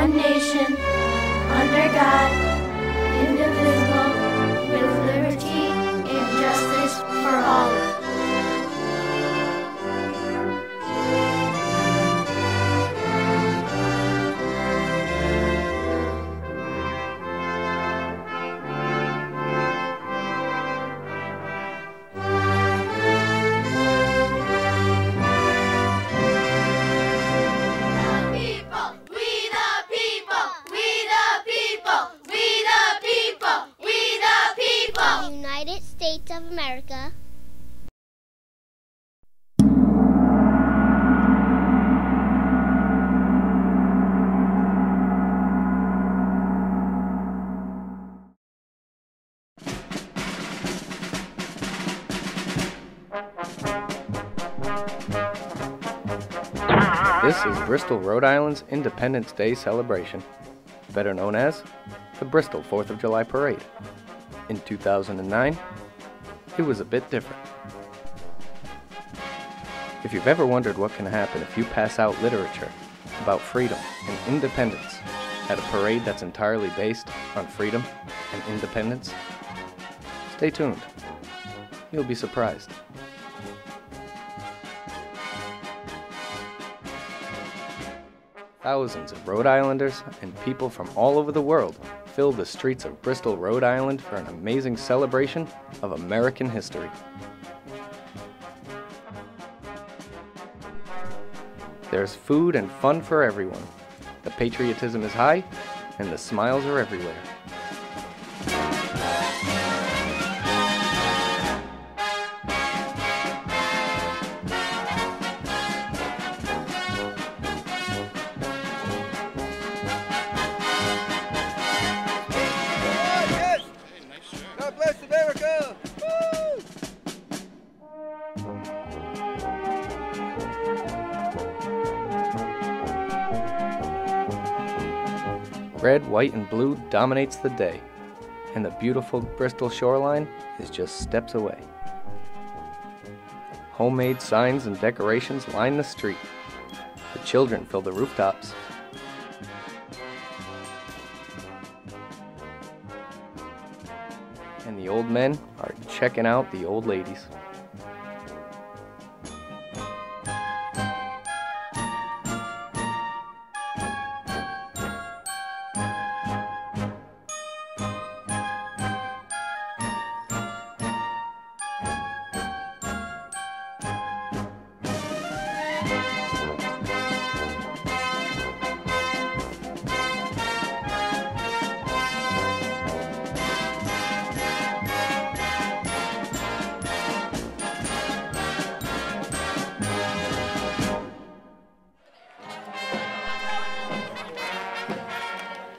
one nation, under God, indivisible, with liberty and justice for all. United States of America. This is Bristol, Rhode Island's Independence Day celebration, better known as the Bristol 4th of July Parade. In 2009, it was a bit different. If you've ever wondered what can happen if you pass out literature about freedom and independence at a parade that's entirely based on freedom and independence, stay tuned. You'll be surprised. Thousands of Rhode Islanders and people from all over the world fill the streets of Bristol, Rhode Island for an amazing celebration of American history. There's food and fun for everyone. The patriotism is high, and the smiles are everywhere. Red, white, and blue dominates the day, and the beautiful Bristol shoreline is just steps away. Homemade signs and decorations line the street. The children fill the rooftops. And the old men are checking out the old ladies.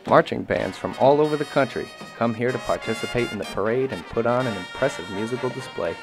Marching bands from all over the country come here to participate in the parade and put on an impressive musical display.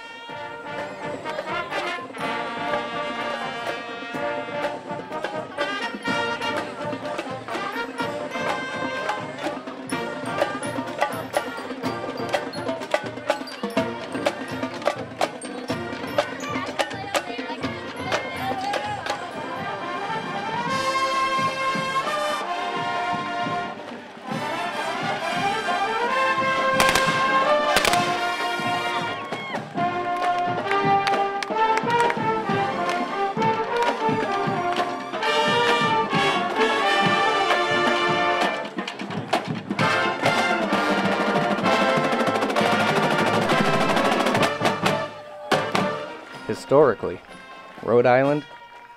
Historically, Rhode Island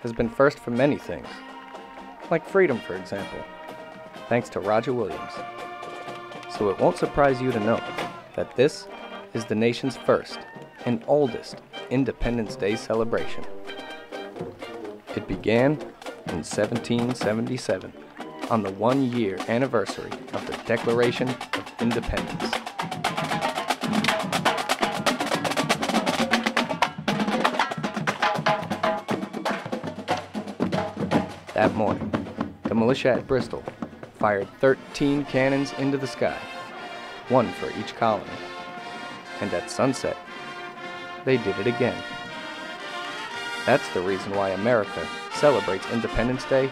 has been first for many things, like freedom, for example, thanks to Roger Williams. So it won't surprise you to know that this is the nation's first and oldest Independence Day celebration. It began in 1777, on the one-year anniversary of the Declaration of Independence. That morning, the militia at Bristol fired 13 cannons into the sky, one for each colony. And at sunset, they did it again. That's the reason why America celebrates Independence Day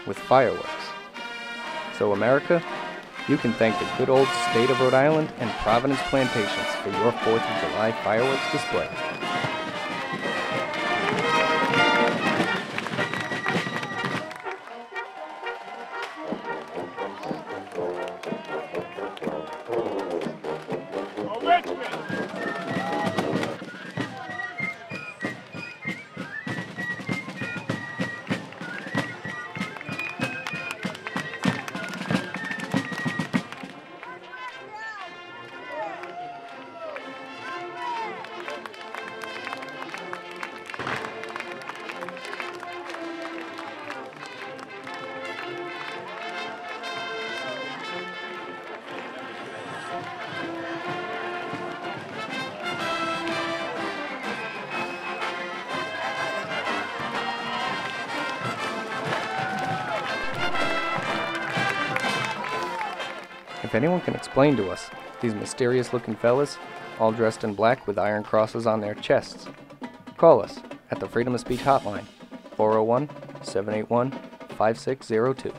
with fireworks. So America, you can thank the good old state of Rhode Island and Providence Plantations for your 4th of July fireworks display. If anyone can explain to us these mysterious-looking fellas, all dressed in black with iron crosses on their chests, call us at the Freedom of Speech hotline, 401-781-5602.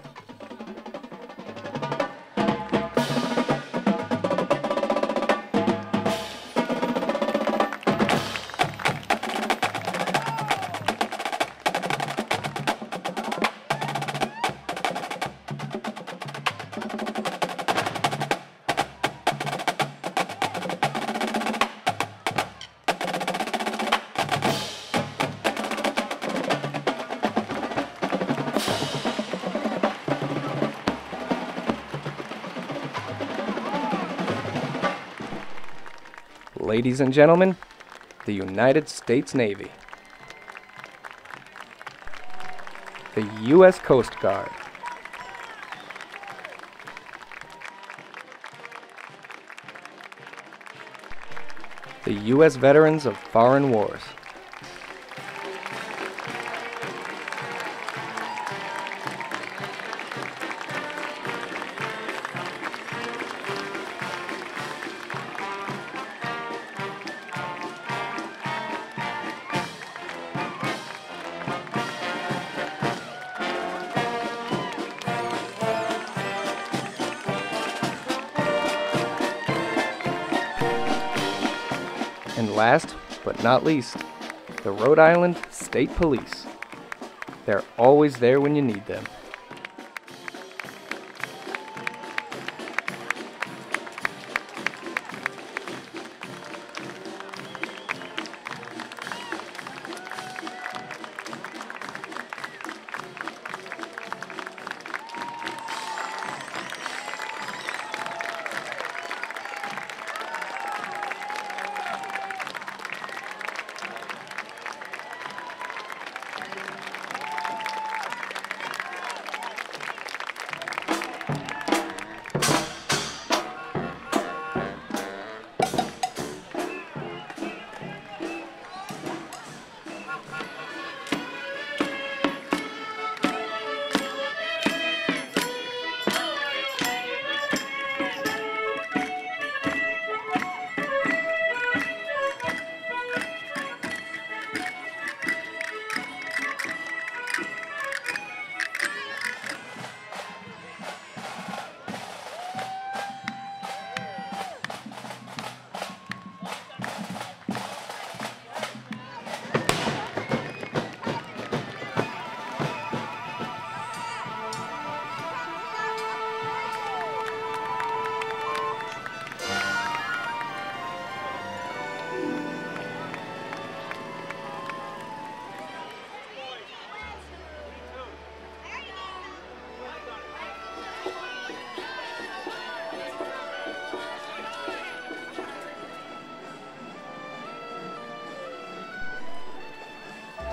Ladies and gentlemen, the United States Navy. The U.S. Coast Guard. The U.S. Veterans of Foreign Wars. And last but not least, the Rhode Island State Police. They're always there when you need them.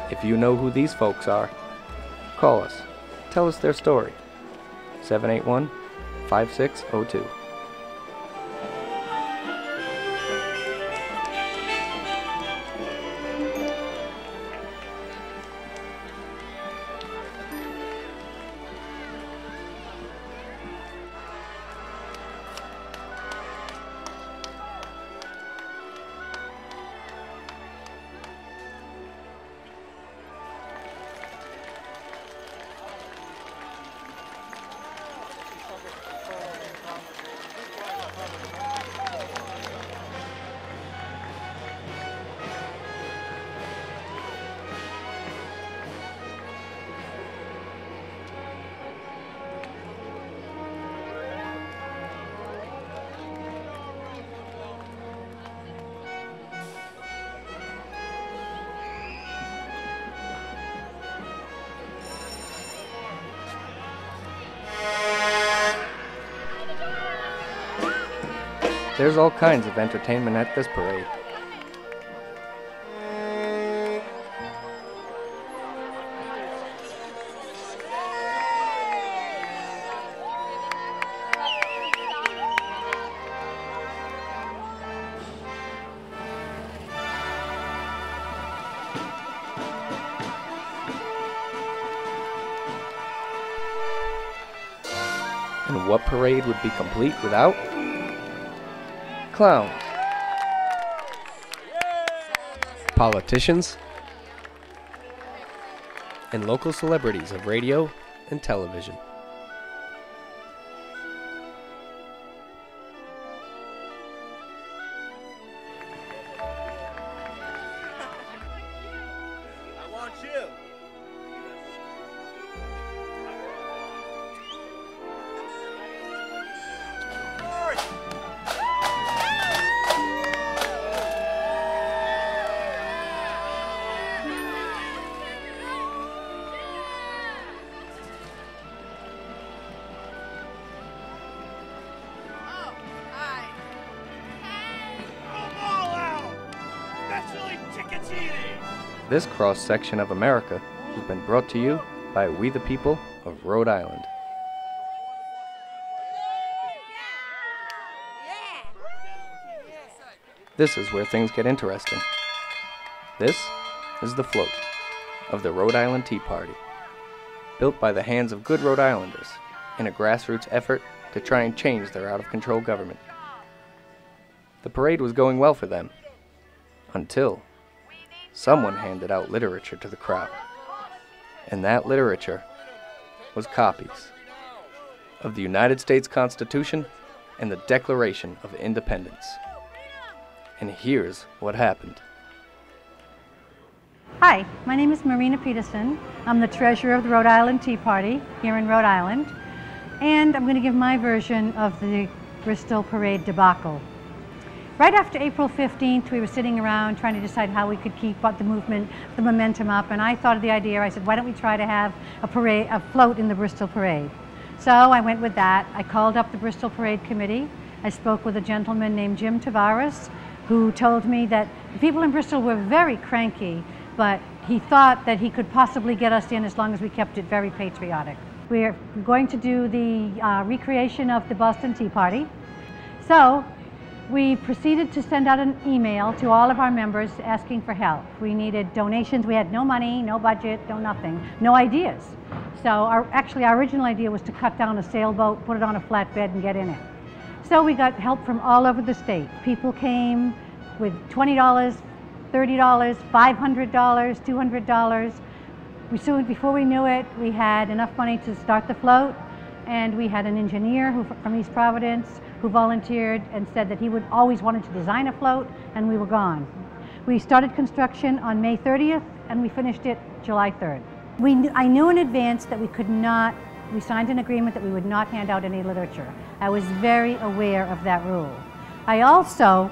If you know who these folks are, call us. Tell us their story. 781-5602. There's all kinds of entertainment at this parade. And what parade would be complete without clowns, politicians, and local celebrities of radio and television. I want you. This cross-section of America has been brought to you by We the People of Rhode Island. This is where things get interesting. This is the float of the Rhode Island Tea Party, built by the hands of good Rhode Islanders in a grassroots effort to try and change their out-of-control government. The parade was going well for them, until someone handed out literature to the crowd. And that literature was copies of the United States Constitution and the Declaration of Independence. And here's what happened. Hi, my name is Marina Peterson. I'm the treasurer of the Rhode Island Tea Party here in Rhode Island. And I'm going to give my version of the Bristol Parade debacle. Right after April 15th, we were sitting around trying to decide how we could keep up the movement, the momentum up, and I thought of the idea. I said, why don't we try to have a float in the Bristol Parade? So I went with that. I called up the Bristol Parade Committee. I spoke with a gentleman named Jim Tavares, who told me that the people in Bristol were very cranky, but he thought that he could possibly get us in as long as we kept it very patriotic. We're going to do the recreation of the Boston Tea Party. So we proceeded to send out an email to all of our members asking for help. We needed donations. We had no money, no budget, no nothing, no ideas. So our original idea was to cut down a sailboat, put it on a flatbed, and get in it. So we got help from all over the state. People came with $20, $30, $500, $200. Before we knew it, we had enough money to start the float, and we had an engineer from East Providence who volunteered and said that he would always wanted to design a float, and we were gone. We started construction on May 30th, and we finished it July 3rd. I knew in advance that we signed an agreement that we would not hand out any literature. I was very aware of that rule.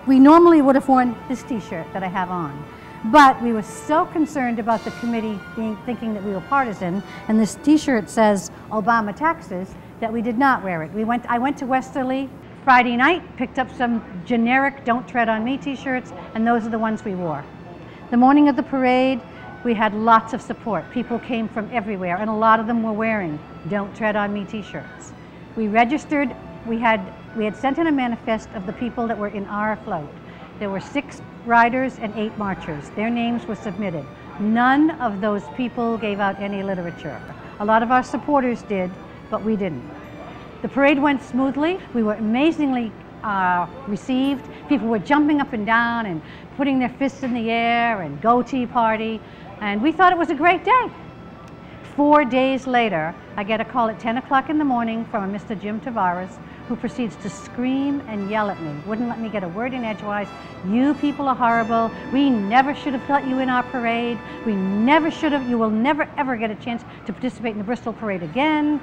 We normally would have worn this t-shirt that I have on, but we were so concerned about the committee thinking that we were partisan, and this t-shirt says Obama taxes, that we did not wear it. I went to Westerly Friday night, picked up some generic Don't Tread on Me t-shirts, and those are the ones we wore. The morning of the parade, we had lots of support. People came from everywhere, and a lot of them were wearing Don't Tread on Me t-shirts. We registered, we had sent in a manifest of the people that were in our float. There were 6 riders and 8 marchers. Their names were submitted. None of those people gave out any literature. A lot of our supporters did, but we didn't. The parade went smoothly. We were amazingly received. People were jumping up and down and putting their fists in the air and go Tea Party, and we thought it was a great day. 4 days later, I get a call at 10 o'clock in the morning from a Mr. Jim Tavares, who proceeds to scream and yell at me, wouldn't let me get a word in edgewise. You people are horrible. We never should have let you in our parade. We never should have. You will never ever get a chance to participate in the Bristol Parade again.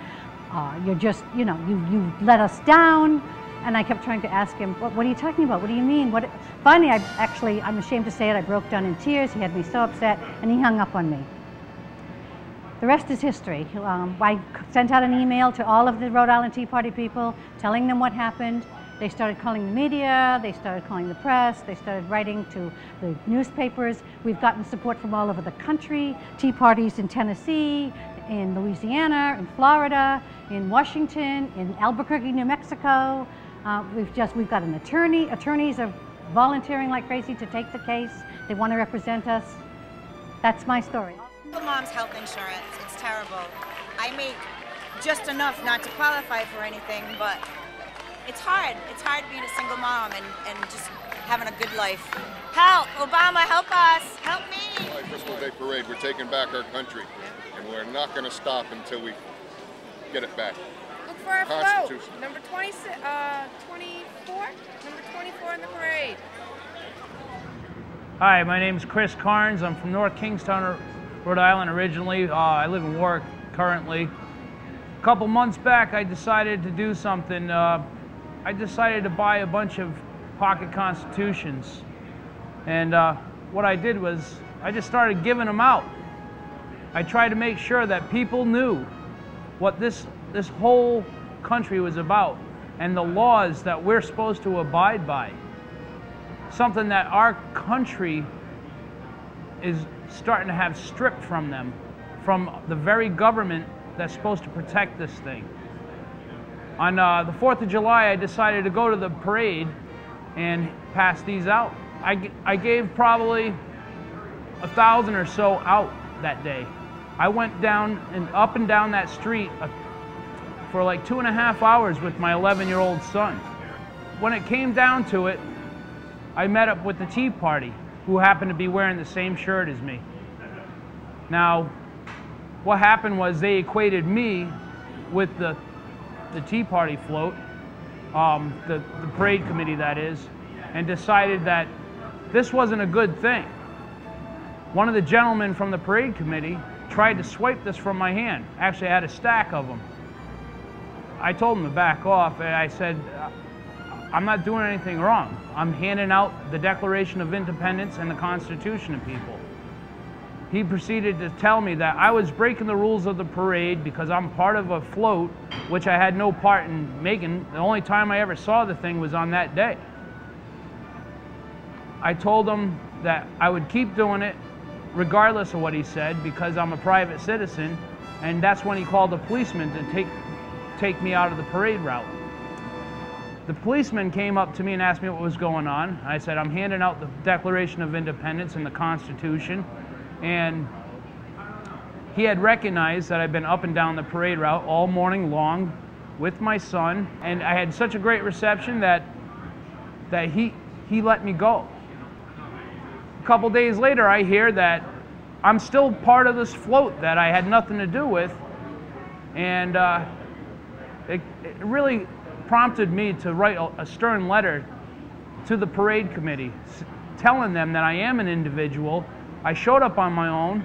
You're just, you let us down. And I kept trying to ask him, what are you talking about? What do you mean? Finally, I'm ashamed to say it, I broke down in tears. He had me so upset, and he hung up on me. The rest is history. I sent out an email to all of the Rhode Island Tea Party people telling them what happened. They started calling the media, they started calling the press, they started writing to the newspapers. We've gotten support from all over the country, tea parties in Tennessee, in Louisiana, in Florida, in Washington, in Albuquerque, New Mexico. We've got an attorney. Attorneys are volunteering like crazy to take the case. They want to represent us. That's my story. Single mom's health insurance, it's terrible. I make just enough not to qualify for anything, but it's hard. It's hard being a single mom and just having a good life. Help! Obama, help us! Help me! July Bristol Day Parade, we're taking back our country, and we're not going to stop until we get it back. Look for our float, number 24? Number 24 in the parade. Hi, my name is Chris Carnes. I'm from North Kingstown, Rhode Island originally. I live in Warwick currently. A couple months back, I decided to do something. I decided to buy a bunch of pocket constitutions. And what I did was I just started giving them out. I tried to make sure that people knew what this whole country was about and the laws that we're supposed to abide by. Something that our country is starting to have stripped from them, from the very government that's supposed to protect this thing. On the 4th of July, I decided to go to the parade and pass these out. I gave probably 1,000 or so out that day. I went down and up and down that street for like 2.5 hours with my 11-year-old son. When it came down to it, I met up with the Tea Party, who happened to be wearing the same shirt as me. Now, what happened was they equated me with the Tea Party float, the parade committee that is, and decided that this wasn't a good thing. One of the gentlemen from the parade committee tried to swipe this from my hand. Actually, I had a stack of them. I told him to back off, and I said, I'm not doing anything wrong. I'm handing out the Declaration of Independence and the Constitution to people. He proceeded to tell me that I was breaking the rules of the parade because I'm part of a float, which I had no part in making. The only time I ever saw the thing was on that day. I told him that I would keep doing it regardless of what he said because I'm a private citizen, and that's when he called a policeman to take me out of the parade route. The policeman came up to me and asked me what was going on. I said, I'm handing out the Declaration of Independence and the Constitution. And he had recognized that I'd been up and down the parade route all morning long with my son. And I had such a great reception that he let me go. A couple days later, I hear that I'm still part of this float that I had nothing to do with. And it really prompted me to write a stern letter to the parade committee, telling them that I am an individual. I showed up on my own.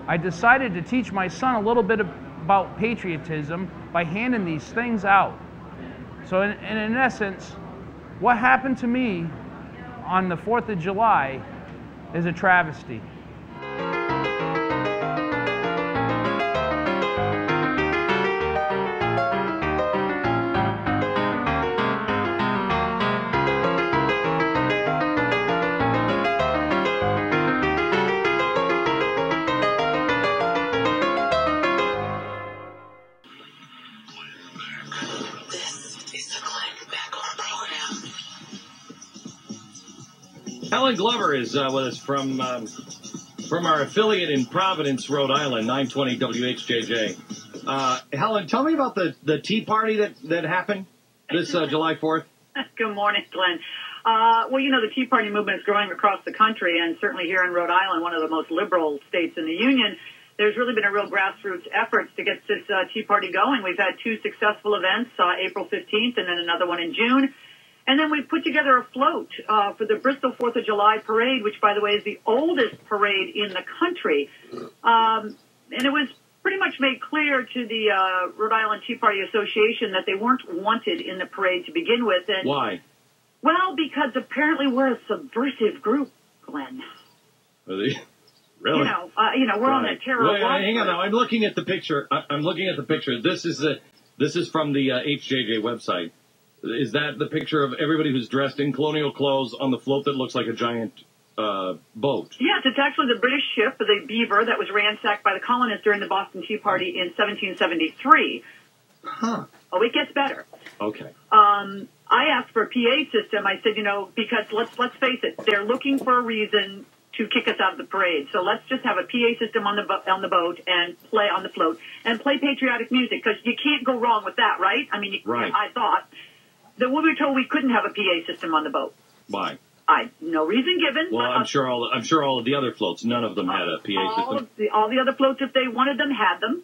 I decided to teach my son a little bit about patriotism by handing these things out. So in essence, what happened to me on the 4th of July is a travesty. Helen Glover is with us from our affiliate in Providence, Rhode Island, 920 WHJJ. Helen, tell me about the Tea Party that happened this July 4th. Good morning, Glenn. Well, you know, the Tea Party movement is growing across the country, and certainly here in Rhode Island, one of the most liberal states in the Union, there's really been a real grassroots efforts to get this Tea Party going. We've had 2 successful events, April 15th and then another one in June. And then we put together a float for the Bristol 4th of July parade, which, by the way, is the oldest parade in the country. And it was pretty much made clear to the Rhode Island Tea Party Association that they weren't wanted in the parade to begin with. And, why? Well, because apparently we're a subversive group, Glenn. Really? You know, we're on a terror watch. Hang on now. I'm looking at the picture. I'm looking at the picture. This is from the HJJ website. Is that the picture of everybody who's dressed in colonial clothes on the float that looks like a giant boat? Yes, it's actually the British ship, the Beaver, that was ransacked by the colonists during the Boston Tea Party in 1773. Huh. Oh, it gets better. Okay. I asked for a PA system. I said, because let's face it, they're looking for a reason to kick us out of the parade. So let's just have a PA system on the boat and play on the float and play patriotic music, because you can't go wrong with that, right? I mean, right. I thought that we were told we couldn't have a PA system on the boat. Why? No reason given. Well, I'm sure all of the other floats, none of them had a PA system. All the other floats, if they wanted them, had them.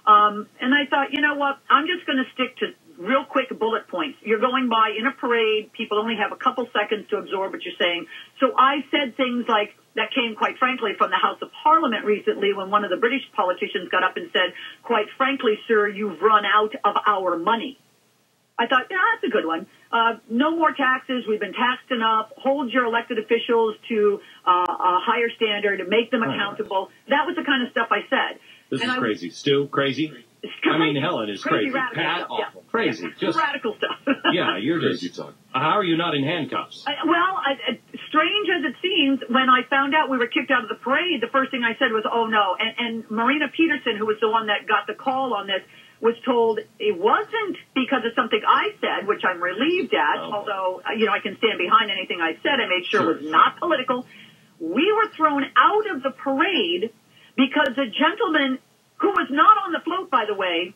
And I thought, you know what? I'm just going to stick to real quick bullet points. You're going by in a parade. People only have a couple seconds to absorb what you're saying. So I said things like, that came, quite frankly, from the House of Parliament recently, when one of the British politicians got up and said, quite frankly, sir, you've run out of our money. I thought, yeah, that's a good one. No more taxes. We've been taxed enough. Hold your elected officials to a higher standard and make them accountable. That was the kind of stuff I said. This is crazy. Stu, crazy? I mean, Helen is crazy. Pat, awful. Yeah. Crazy. Yeah. Just radical stuff. Yeah, you're just... How are you not in handcuffs? Strange as it seems, when I found out we were kicked out of the parade, the first thing I said was, oh, no. And Marina Peterson, who was the one that got the call on this, was told it wasn't because of something I said, which I'm relieved at, although, I can stand behind anything I said. I made sure it was not political. We were thrown out of the parade because a gentleman who was not on the float, by the way,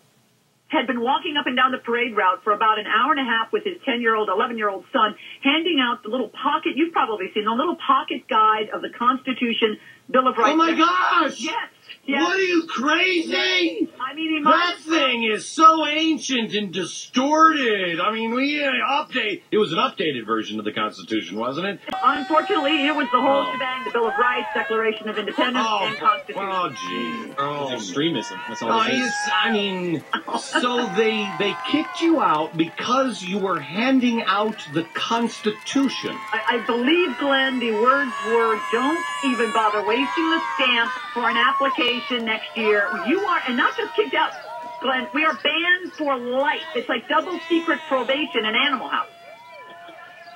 had been walking up and down the parade route for about an hour and a half with his 10-year-old, 11-year-old son, handing out the little pocket, you've probably seen, the little pocket guide of the Constitution, Bill of Rights. Oh, my gosh! Yes. What, are you crazy? I mean, that thing is so ancient and distorted. I mean, it was an updated version of the Constitution, wasn't it? Unfortunately, it was the whole shebang, the Bill of Rights, Declaration of Independence, and Constitution. Oh, gee. Oh, it's extremism. That's all it is. I mean, so they kicked you out because you were handing out the Constitution. I believe, Glenn, the words were, don't even bother wasting the stamp for an application next year. You are, and not just kicked out, Glenn, we are banned for life. It's like double secret probation in Animal House.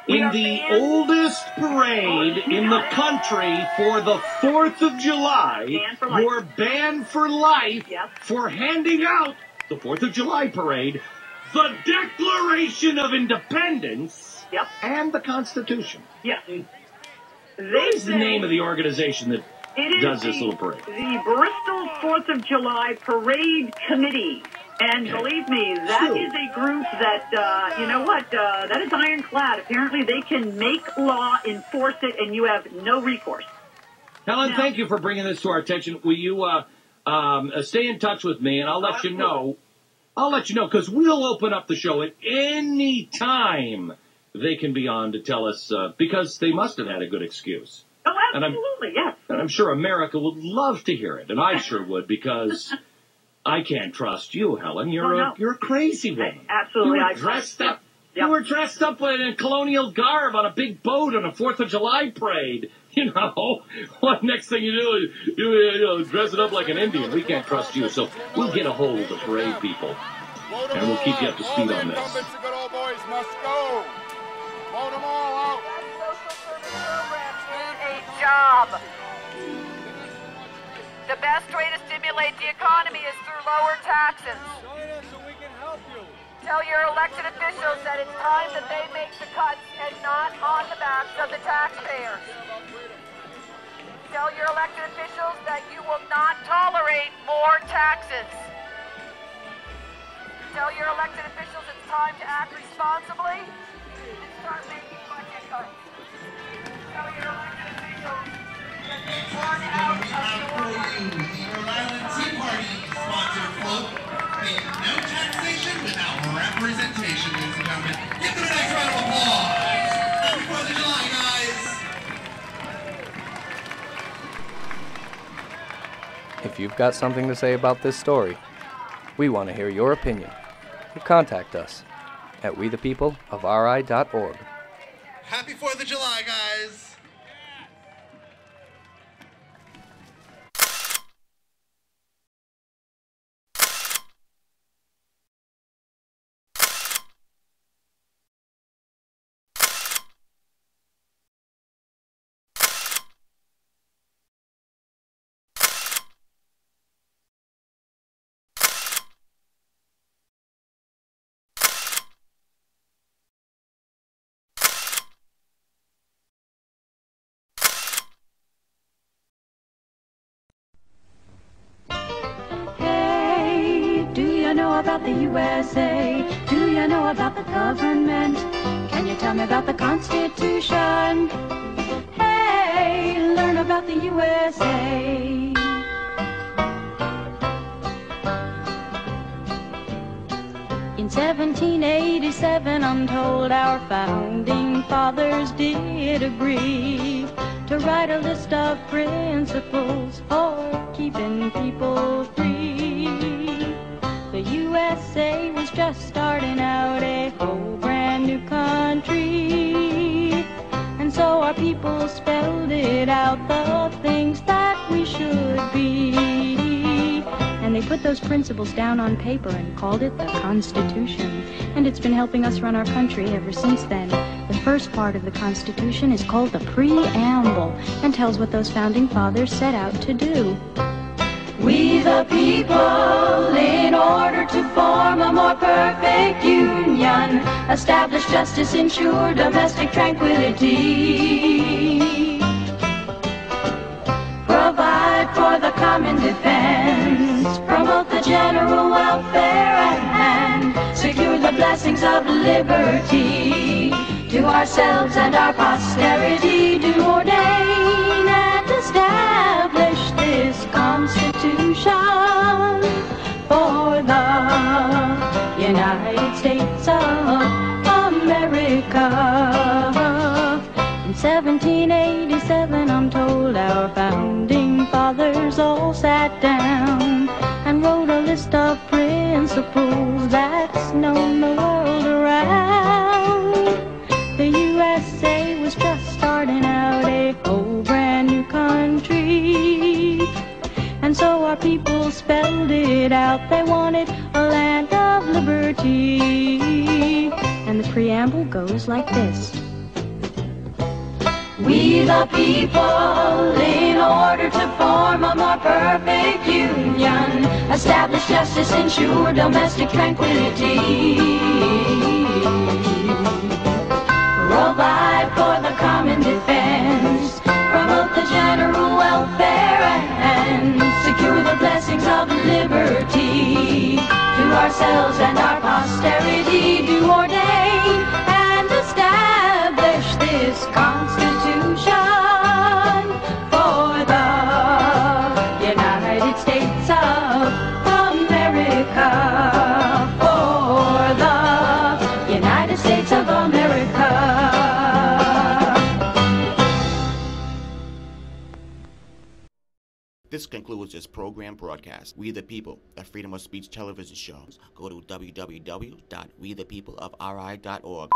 In the oldest parade in the country for the 4th of July, you're banned for life for handing out the 4th of July parade, the Declaration of Independence, and the Constitution. Yes. What is the name of the organization that does this little parade? The Bristol 4th of July Parade Committee. And believe me, that is a group that, that is ironclad. Apparently they can make law, enforce it, and you have no recourse. Helen, thank you for bringing this to our attention. Will you stay in touch with me, and I'll let you know. I'll let you know, because we'll open up the show at any time they can be on to tell us, because they must have had a good excuse. Oh, absolutely, yes. And I'm sure America would love to hear it, and I sure would, because I can't trust you, Helen. You're a crazy woman. Absolutely. You were dressed up. You were dressed up in a colonial garb on a big boat on a 4th of July parade. What next thing you do is you dress it up like an Indian. We can't trust you, so we'll get a hold of the parade people, and we'll keep you up to speed on this. The good old boys must go. Vote them all out. Job. The best way to stimulate the economy is through lower taxes. Join us so we can help you. Tell your elected officials that it's time that they make the cuts and not on the backs of the taxpayers. Tell your elected officials that you will not tolerate more taxes. Tell your elected officials it's time to act responsibly and start making budget cuts. Tell your elected officials that they've run out of the Rhode Island Tea Party sponsored float. No taxation without representation, ladies and gentlemen. Give them a nice round of applause. Happy 4th of July, guys. If you've got something to say about this story, we want to hear your opinion. Contact us at wethepeopleofri.org. Happy 4th of July, guys. know about the USA? Do you know about the government? Can you tell me about the Constitution? Hey, learn about the USA. In 1787, I'm told our founding fathers did agree to write a list of principles for keeping people free. The USA was just starting out, a whole brand new country, and so our people spelled it out, the things that we should be. And they put those principles down on paper and called it the Constitution. And it's been helping us run our country ever since then. The first part of the Constitution is called the Preamble and tells what those founding fathers set out to do. We the people, in order to form a more perfect union, establish justice, ensure domestic tranquility, provide for the common defense, promote the general welfare, and secure the blessings of liberty to ourselves and our posterity. Do ordain and establish this Constitution for the United States of America. In 1787, I'm told our founding fathers all sat down and wrote a list of principles that's known the world around. The USA was just starting out, a whole brand new country, and so our people spelled it out. They wanted a land of liberty, and the preamble goes like this. We the people, in order to form a more perfect union, establish justice, ensure domestic tranquility, provide for the common defense, promote the general welfare, and secure the blessings of liberty to ourselves and our posterity. Do ordain and establish this Constitution for the United States of America, for the United States of America. This concludes this program broadcast. We the People, a freedom of speech television show. Go to www.wethepeopleofri.org.